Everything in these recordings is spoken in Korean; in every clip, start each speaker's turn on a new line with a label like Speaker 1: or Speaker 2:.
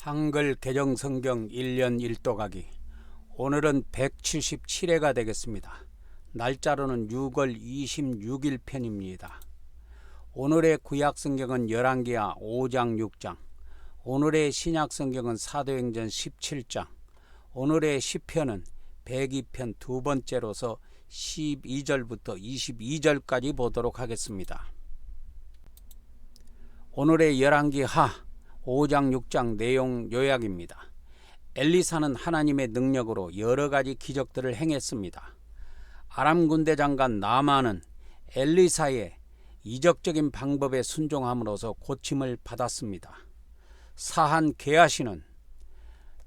Speaker 1: 한글 개정 성경 1년 1도가기. 오늘은 177회가 되겠습니다. 날짜로는 6월 26일 편입니다. 오늘의 구약 성경은 열왕기하 5장 6장, 오늘의 신약 성경은 사도행전 17장, 오늘의 시편은 102편 두 번째로서 12절부터 22절까지 보도록 하겠습니다. 오늘의 열왕기하 5장 6장 내용 요약입니다. 엘리사는 하나님의 능력으로 여러 가지 기적들을 행했습니다. 아람 군대 장관 나만은 엘리사의 이적적인 방법에 순종함으로써 고침을 받았습니다. 사한 게하시는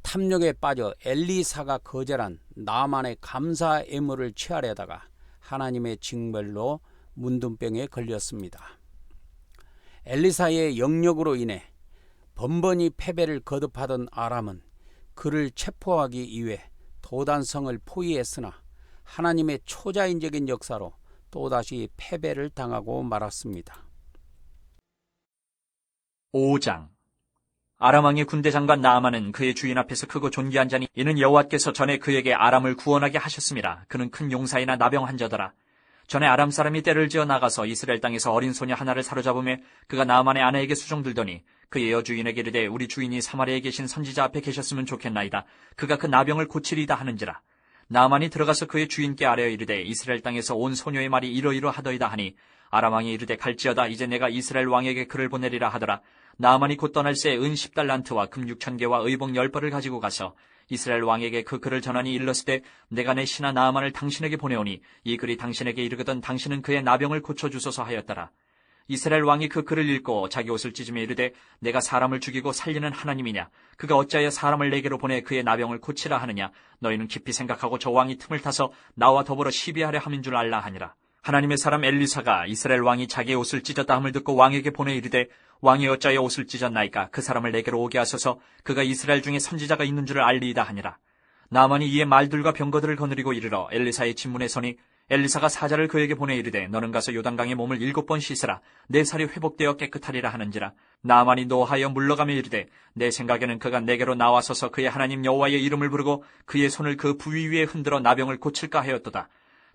Speaker 1: 탐욕에 빠져 엘리사가 거절한 나만의 감사 예물을 취하려다가 하나님의 징벌로 문둥병에 걸렸습니다. 엘리사의 영역으로 인해 번번이 패배를 거듭하던 아람은 그를 체포하기 위해 도단성을 포위했으나 하나님의 초자연적인 역사로 또다시 패배를 당하고 말았습니다.
Speaker 2: 5장. 아람 왕의 군대 장관 나아만은 그의 주인 앞에서 크고 존귀한 자니 이는 여호와께서 전에 그에게 아람을 구원하게 하셨습니다. 그는 큰 용사이나 나병한 자더라. 전에 아람 사람이 떼를 지어 나가서 이스라엘 땅에서 어린 소녀 하나를 사로잡으며 그가 나아만의 아내에게 수종들더니 그의 여주인에게 이르되 우리 주인이 사마리아에 계신 선지자 앞에 계셨으면 좋겠나이다. 그가 그 나병을 고치리이다 하는지라. 나아만이 들어가서 그의 주인께 아뢰어 이르되 이스라엘 땅에서 온 소녀의 말이 이러이러하더이다 하니 아람 왕이 이르되 갈지어다. 이제 내가 이스라엘 왕에게 글을 보내리라 하더라. 나아만이 곧 떠날 새 은 10달란트와 금 6,000개와 의복 10벌을 가지고 가서 이스라엘 왕에게 그 글을 전하니 일렀으되 내가 내 신하 나아만을 당신에게 보내오니 이 글이 당신에게 이르거든 당신은 그의 나병을 고쳐주소서 하였더라. 이스라엘 왕이 그 글을 읽고 자기 옷을 찢으며 이르되 내가 사람을 죽이고 살리는 하나님이냐? 그가 어찌하여 사람을 내게로 보내 그의 나병을 고치라 하느냐? 너희는 깊이 생각하고 저 왕이 틈을 타서 나와 더불어 시비하려 함인 줄 알라 하니라. 하나님의 사람 엘리사가 이스라엘 왕이 자기의 옷을 찢었다 함을 듣고 왕에게 보내 이르되 왕이 어찌하여 옷을 찢었나이까? 그 사람을 내게로 오게 하소서. 그가 이스라엘 중에 선지자가 있는 줄을 알리이다 하니라. 나아만이 이에 말들과 병거들을 거느리고 이르러 엘리사의 진문에 서니 엘리사가 사자를 그에게 보내 이르되 너는 가서 요단강에 몸을 7번 씻으라. 내 살이 회복되어 깨끗하리라 하는지라. 나아만이 노하여 물러가며 이르되 내 생각에는 그가 내게로 나와서서 그의 하나님 여호와의 이름을 부르고 그의 손을 그 부위 위에 흔들어 나병을 고칠까 하였도다.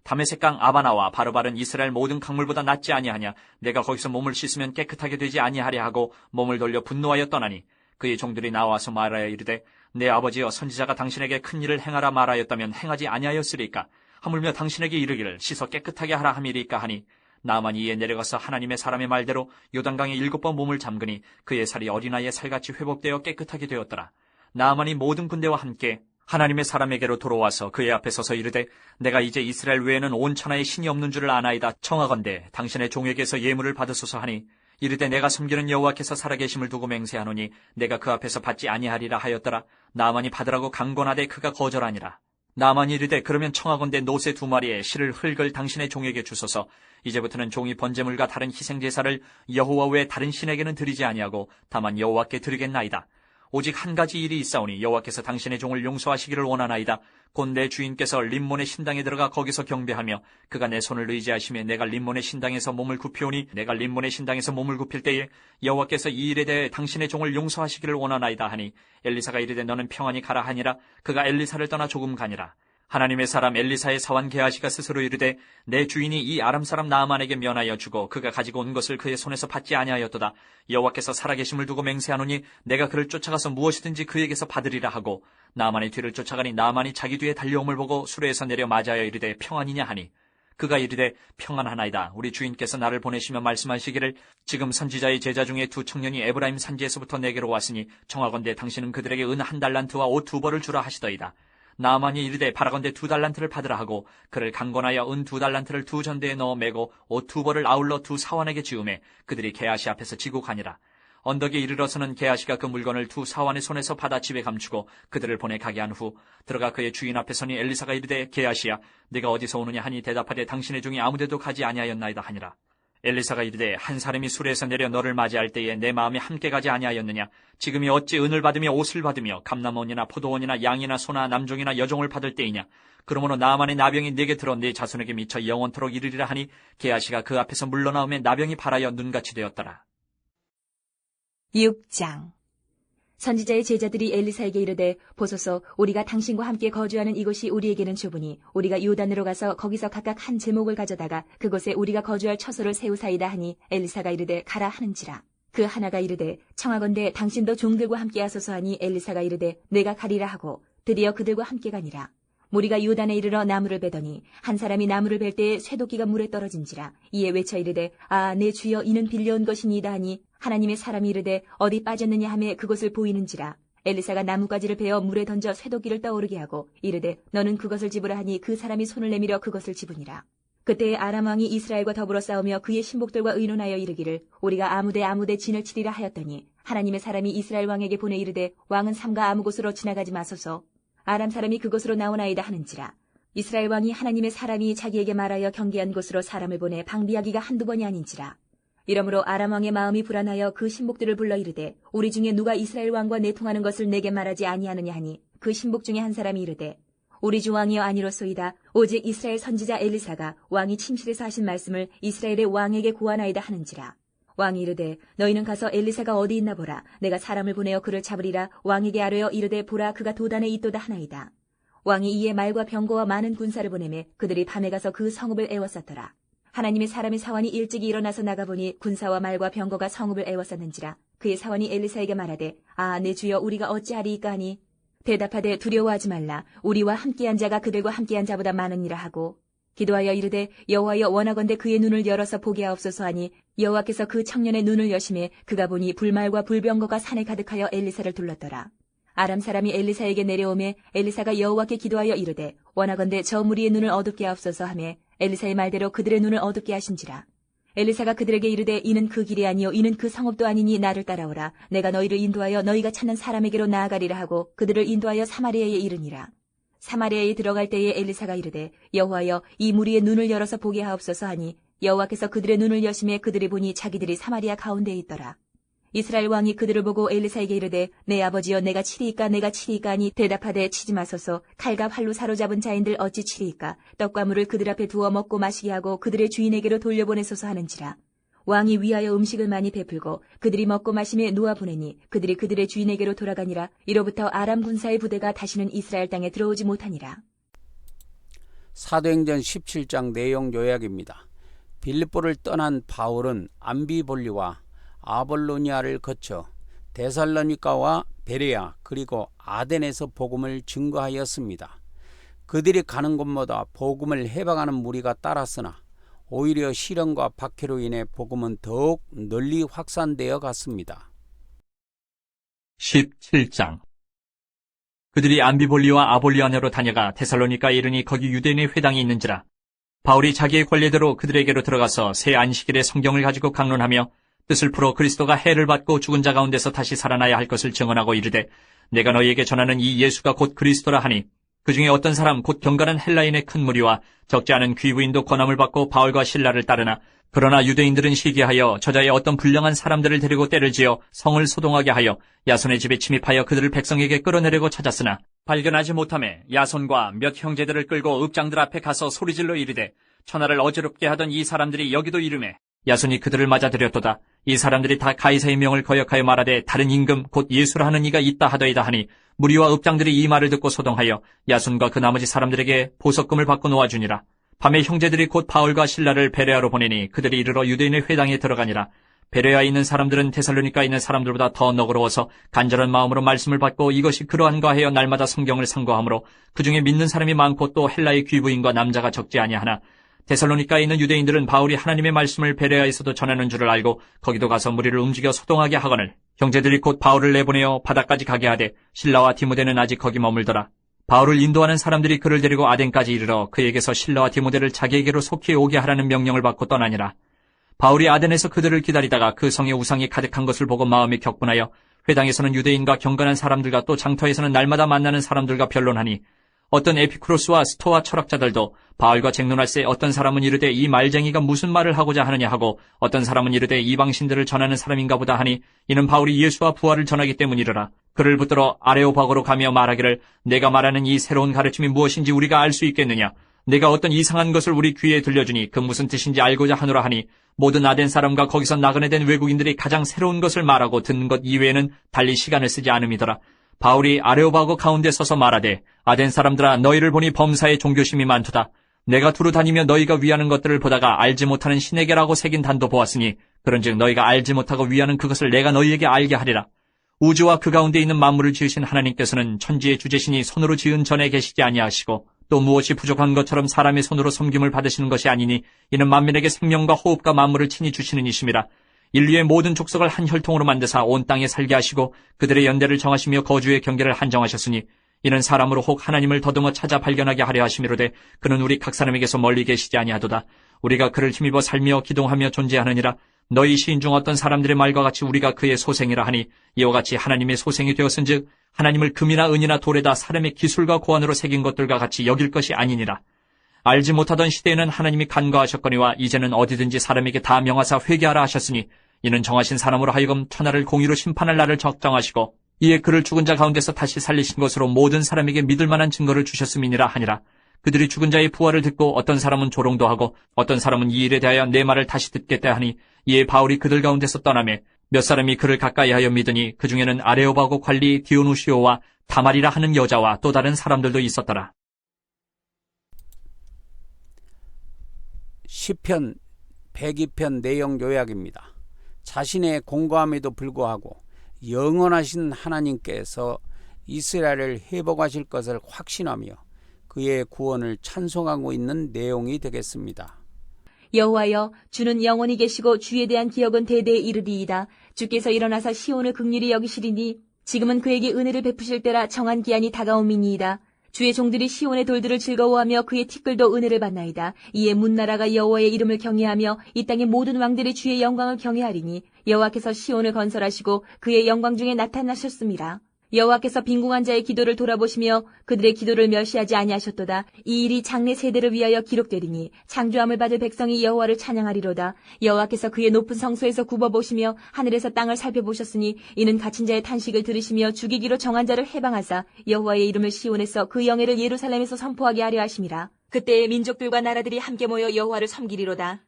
Speaker 2: 다메섹강 아바나와 바르바른 이스라엘 모든 강물보다 낫지 아니하냐? 내가 거기서 몸을 씻으면 깨끗하게 되지 아니하랴 하고 몸을 돌려 분노하여 떠나니 그의 종들이 나와서 말하여 이르되 내 아버지여 선지자가 당신에게 큰 일을 행하라 말하였다면 행하지 아니하였으리까? 하물며 당신에게 이르기를 씻어 깨끗하게 하라 함이리까 하니 나아만이 이에 내려가서 하나님의 사람의 말대로 요단강에 7번 몸을 잠그니 그의 살이 어린아이의 살같이 회복되어 깨끗하게 되었더라. 나아만이 모든 군대와 함께 하나님의 사람에게로 돌아와서 그의 앞에 서서 이르되 내가 이제 이스라엘 외에는 온 천하에 신이 없는 줄을 아나이다. 청하건대 당신의 종에게서 예물을 받으소서 하니 이르되 내가 섬기는 여호와께서 살아계심을 두고 맹세하노니 내가 그 앞에서 받지 아니하리라 하였더라. 나아만이 받으라고 강권하되 그가 거절하니라. 나아만이 이르되 그러면 청하건대 노새 2마리에 실을 흙을 당신의 종에게 주소서. 이제부터는 종이 번제물과 다른 희생제사를 여호와 외에 다른 신에게는 드리지 아니하고 다만 여호와께 드리겠나이다. 오직 한 가지 일이 있사오니 여호와께서 당신의 종을 용서하시기를 원하나이다. 곧 내 주인께서 림몬의 신당에 들어가 거기서 경배하며 그가 내 손을 의지하시며 내가 림몬의 신당에서 몸을 굽히오니 내가 림몬의 신당에서 몸을 굽힐 때에 여호와께서 이 일에 대해 당신의 종을 용서하시기를 원하나이다 하니 엘리사가 이르되 너는 평안히 가라 하니라. 그가 엘리사를 떠나 조금 가니라. 하나님의 사람 엘리사의 사환 게하시가 스스로 이르되 내 주인이 이 아람 사람 나아만에게 면하여 주고 그가 가지고 온 것을 그의 손에서 받지 아니하였도다. 여호와께서 살아계심을 두고 맹세하노니 내가 그를 쫓아가서 무엇이든지 그에게서 받으리라 하고 나아만의 뒤를 쫓아가니 나아만이 자기 뒤에 달려옴을 보고 수레에서 내려 맞아여 이르되 평안이냐 하니 그가 이르되 평안하나이다. 우리 주인께서 나를 보내시며 말씀하시기를 지금 선지자의 제자 중에 2 청년이 에브라임 산지에서부터 내게로 왔으니 청하건대 당신은 그들에게 은 1달란트와 옷 2벌을 주라 하시더이다. 나아만이 이르되 바라건대 2달란트를 받으라 하고 그를 강권하여 은 2달란트를 2전대에 넣어 매고 옷 2벌을 아울러 2 사환에게 지우매 그들이 게하시 앞에서 지고 가니라. 언덕에 이르러서는 게하시가 그 물건을 2 사환의 손에서 받아 집에 감추고 그들을 보내 가게 한 후 들어가 그의 주인 앞에 서니 엘리사가 이르되 게하시야 네가 어디서 오느냐 하니 대답하되 당신의 종이 아무데도 가지 아니하였나이다 하니라. 엘리사가 이르되 한 사람이 수레에서 내려 너를 맞이할 때에 내 마음이 함께 가지 아니하였느냐? 지금이 어찌 은을 받으며 옷을 받으며 감람원이나 포도원이나 양이나 소나 남종이나 여종을 받을 때이냐? 그러므로 나아만의 나병이 네게 들어 네 자손에게 미쳐 영원토록 이르리라 하니 게하시가 그 앞에서 물러나오며 나병이 발하여 눈같이 되었더라.
Speaker 3: 6장. 선지자의 제자들이 엘리사에게 이르되 보소서 우리가 당신과 함께 거주하는 이곳이 우리에게는 좁으니 우리가 요단으로 가서 거기서 각각 한 제목을 가져다가 그곳에 우리가 거주할 처소를 세우사이다 하니 엘리사가 이르되 가라 하는지라. 그 하나가 이르되 청하건대 당신도 종들과 함께 하소서 하니 엘리사가 이르되 내가 가리라 하고 드디어 그들과 함께 가니라. 무리가 요단에 이르러 나무를 베더니 한 사람이 나무를 벨 때에 쇠도끼가 물에 떨어진지라. 이에 외쳐 이르되 아 내 주여 이는 빌려온 것이니이다 하니 하나님의 사람이 이르되 어디 빠졌느냐 하매 그곳을 보이는지라. 엘리사가 나뭇가지를 베어 물에 던져 쇠도끼를 떠오르게 하고 이르되 너는 그것을 집으라 하니 그 사람이 손을 내밀어 그것을 집으니라. 그때에 아람 왕이 이스라엘과 더불어 싸우며 그의 신복들과 의논하여 이르기를 우리가 아무데 진을 치리라 하였더니 하나님의 사람이 이스라엘 왕에게 보내 이르되 왕은 삼가 아무 곳으로 지나가지 마소서. 아람 사람이 그곳으로 나오나이다 하는지라. 이스라엘 왕이 하나님의 사람이 자기에게 말하여 경계한 곳으로 사람을 보내 방비하기가 한두 번이 아닌지라. 이러므로 아람 왕의 마음이 불안하여 그 신복들을 불러 이르되 우리 중에 누가 이스라엘 왕과 내통하는 것을 내게 말하지 아니하느냐 하니 그 신복 중에 한 사람이 이르되 우리 주 왕이여 아니로소이다. 오직 이스라엘 선지자 엘리사가 왕이 침실에서 하신 말씀을 이스라엘의 왕에게 고하나이다 하는지라. 왕이 이르되 너희는 가서 엘리사가 어디 있나 보라. 내가 사람을 보내어 그를 잡으리라. 왕에게 아뢰어 이르되 보라 그가 도단에 있도다 하나이다. 왕이 이에 말과 병거와 많은 군사를 보내매 그들이 밤에 가서 그 성읍을 에워쌌더라. 하나님의 사람의 사환이 일찍이 일어나서 나가보니 군사와 말과 병거가 성읍을 에워쌌는지라. 그의 사환이 엘리사에게 말하되 아 내 주여 우리가 어찌하리이까 하니 대답하되 두려워하지 말라. 우리와 함께한 자가 그들과 함께한 자보다 많으니라 하고 기도하여 이르되 여호와여 원하건대 그의 눈을 열어서 보게 하옵소서 하니 여호와께서 그 청년의 눈을 여심해 그가 보니 불말과 불병거가 산에 가득하여 엘리사를 둘렀더라. 아람 사람이 엘리사에게 내려오매 엘리사가 여호와께 기도하여 이르되 원하건대 저 무리의 눈을 어둡게 하옵소서 하매 엘리사의 말대로 그들의 눈을 어둡게 하신지라. 엘리사가 그들에게 이르되 이는 그 길이 아니요 이는 그 성읍도 아니니 나를 따라오라. 내가 너희를 인도하여 너희가 찾는 사람에게로 나아가리라 하고 그들을 인도하여 사마리아에 이르니라. 사마리아에 들어갈 때에 엘리사가 이르되 여호와여 이 무리의 눈을 열어서 보게 하옵소서 하니 여호와께서 그들의 눈을 여심해 그들이 보니 자기들이 사마리아 가운데에 있더라. 이스라엘 왕이 그들을 보고 엘리사에게 이르되 내 아버지여 내가 치리이까 하니 대답하되 치지 마소서. 칼과 활로 사로잡은 자인들 어찌 치리이까. 떡과 물을 그들 앞에 두어 먹고 마시게 하고 그들의 주인에게로 돌려보내소서 하는지라. 왕이 위하여 음식을 많이 베풀고 그들이 먹고 마심에 놓아 보내니 그들이 그들의 주인에게로 돌아가니라. 이로부터 아람 군사의 부대가 다시는 이스라엘 땅에 들어오지 못하니라.
Speaker 1: 사도행전 17장 내용 요약입니다. 빌립보를 떠난 바울은 암비볼리와 아볼로니아를 거쳐 데살로니가와 베레아 그리고 아덴에서 복음을 증거하였습니다. 그들이 가는 곳마다 복음을 해방하는 무리가 따랐으나 오히려 시련과 박해로 인해 복음은 더욱 널리 확산되어 갔습니다.
Speaker 2: 17장 그들이 암비볼리와 아볼리아네로 다녀가 데살로니가에 이르니 거기 유대인의 회당이 있는지라. 바울이 자기의 권례대로 그들에게로 들어가서 새 안식일에 성경을 가지고 강론하며 뜻을 풀어 그리스도가 해를 받고 죽은 자 가운데서 다시 살아나야 할 것을 증언하고 이르되 내가 너희에게 전하는 이 예수가 곧 그리스도라 하니 그 중에 어떤 사람 곧 경건한 헬라인의 큰 무리와 적지 않은 귀부인도 권함을 받고 바울과 실라를 따르나 그러나 유대인들은 시기하여 저자의 어떤 불량한 사람들을 데리고 때를 지어 성을 소동하게 하여 야손의 집에 침입하여 그들을 백성에게 끌어내려고 찾았으나 발견하지 못하매 야손과 몇 형제들을 끌고 읍장들 앞에 가서 소리질러 이르되 천하를 어지럽게 하던 이 사람들이 여기도 이르매 야손이 그들을 맞아들였도다. 이 사람들이 다 가이사의 명을 거역하여 말하되 다른 임금 곧 예수라 하는 이가 있다 하더이다 하니 무리와 읍장들이 이 말을 듣고 소동하여 야손과 그 나머지 사람들에게 보석금을 받고 놓아주니라. 밤에 형제들이 곧 바울과 실라를 베레아로 보내니 그들이 이르러 유대인의 회당에 들어가니라. 베레아에 있는 사람들은 데살로니가에 있는 사람들보다 더 너그러워서 간절한 마음으로 말씀을 받고 이것이 그러한가 하여 날마다 성경을 상고하므로 그중에 믿는 사람이 많고 또 헬라의 귀부인과 남자가 적지 아니하나 데살로니가에 있는 유대인들은 바울이 하나님의 말씀을 베레아에서도 전하는 줄을 알고 거기도 가서 무리를 움직여 소동하게 하거늘 형제들이 곧 바울을 내보내어 바다까지 가게 하되 실라와 디모데는 아직 거기 머물더라. 바울을 인도하는 사람들이 그를 데리고 아덴까지 이르러 그에게서 실라와 디모데를 자기에게로 속히 오게 하라는 명령을 받고 떠나니라. 바울이 아덴에서 그들을 기다리다가 그 성에 우상이 가득한 것을 보고 마음이 격분하여 회당에서는 유대인과 경건한 사람들과 또 장터에서는 날마다 만나는 사람들과 변론하니 어떤 에피쿠로스와 스토아 철학자들도 바울과 쟁론할새 어떤 사람은 이르되 이 말쟁이가 무슨 말을 하고자 하느냐 하고 어떤 사람은 이르되 이방신들을 전하는 사람인가 보다 하니 이는 바울이 예수와 부활을 전하기 때문이르라. 그를 붙들어 아레오바고로 가며 말하기를 내가 말하는 이 새로운 가르침이 무엇인지 우리가 알 수 있겠느냐. 내가 어떤 이상한 것을 우리 귀에 들려주니 그 무슨 뜻인지 알고자 하노라 하니 모든 아덴 사람과 거기서 나그네 된 외국인들이 가장 새로운 것을 말하고 듣는 것 이외에는 달리 시간을 쓰지 않음이더라. 바울이 아레오바고 가운데 서서 말하되 아덴 사람들아 너희를 보니 범사에 종교심이 많도다. 내가 두루 다니며 너희가 위하는 것들을 보다가 알지 못하는 신에게라고 새긴 단도 보았으니 그런즉 너희가 알지 못하고 위하는 그것을 내가 너희에게 알게 하리라. 우주와 그 가운데 있는 만물을 지으신 하나님께서는 천지의 주제신이 손으로 지은 전에 계시지 아니하시고 또 무엇이 부족한 것처럼 사람의 손으로 섬김을 받으시는 것이 아니니 이는 만민에게 생명과 호흡과 만물을 친히 주시는 이심이라. 인류의 모든 족속을 한 혈통으로 만드사 온 땅에 살게 하시고 그들의 연대를 정하시며 거주의 경계를 한정하셨으니 이는 사람으로 혹 하나님을 더듬어 찾아 발견하게 하려 하심이로되 그는 우리 각 사람에게서 멀리 계시지 아니하도다. 우리가 그를 힘입어 살며 기동하며 존재하느니라. 너희 시인 중 어떤 사람들의 말과 같이 우리가 그의 소생이라 하니 이와 같이 하나님의 소생이 되었은즉 하나님을 금이나 은이나 돌에다 사람의 기술과 고안으로 새긴 것들과 같이 여길 것이 아니니라. 알지 못하던 시대에는 하나님이 간과하셨거니와 이제는 어디든지 사람에게 다 명하사 회개하라 하셨으니 이는 정하신 사람으로 하여금 천하를 공의로 심판할 날을 적정하시고 이에 그를 죽은 자 가운데서 다시 살리신 것으로 모든 사람에게 믿을 만한 증거를 주셨음이니라 하니라. 그들이 죽은 자의 부활을 듣고 어떤 사람은 조롱도 하고 어떤 사람은 이 일에 대하여 내 말을 다시 듣겠다 하니 이에 바울이 그들 가운데서 떠나매 몇 사람이 그를 가까이하여 믿으니 그 중에는 아레오바고 관리 디오누시오와 다말이라 하는 여자와 또 다른 사람들도 있었더라.
Speaker 1: 시편 102편 내용 요약입니다. 자신의 공고함에도 불구하고 영원하신 하나님께서 이스라엘을 회복하실 것을 확신하며 그의 구원을 찬송하고 있는 내용이 되겠습니다.
Speaker 3: 여호와여, 주는 영원히 계시고 주에 대한 기억은 대대에 이르리이다. 주께서 일어나사 시온을 긍휼히 여기시리니 지금은 그에게 은혜를 베푸실 때라 정한 기한이 다가옴이니이다. 주의 종들이 시온의 돌들을 즐거워하며 그의 티끌도 은혜를 받나이다. 이에 문나라가 여호와의 이름을 경외하며 이 땅의 모든 왕들이 주의 영광을 경외하리니 여호와께서 시온을 건설하시고 그의 영광 중에 나타나셨습니다. 여호와께서 빈궁한 자의 기도를 돌아보시며 그들의 기도를 멸시하지 아니하셨도다. 이 일이 장래 세대를 위하여 기록되리니 창조함을 받을 백성이 여호와를 찬양하리로다. 여호와께서 그의 높은 성소에서 굽어보시며 하늘에서 땅을 살펴보셨으니 이는 갇힌 자의 탄식을 들으시며 죽이기로 정한 자를 해방하사 여호와의 이름을 시온에서 그 영예를 예루살렘에서 선포하게 하려 하심이라. 그때의 민족들과 나라들이 함께 모여 여호와를 섬기리로다.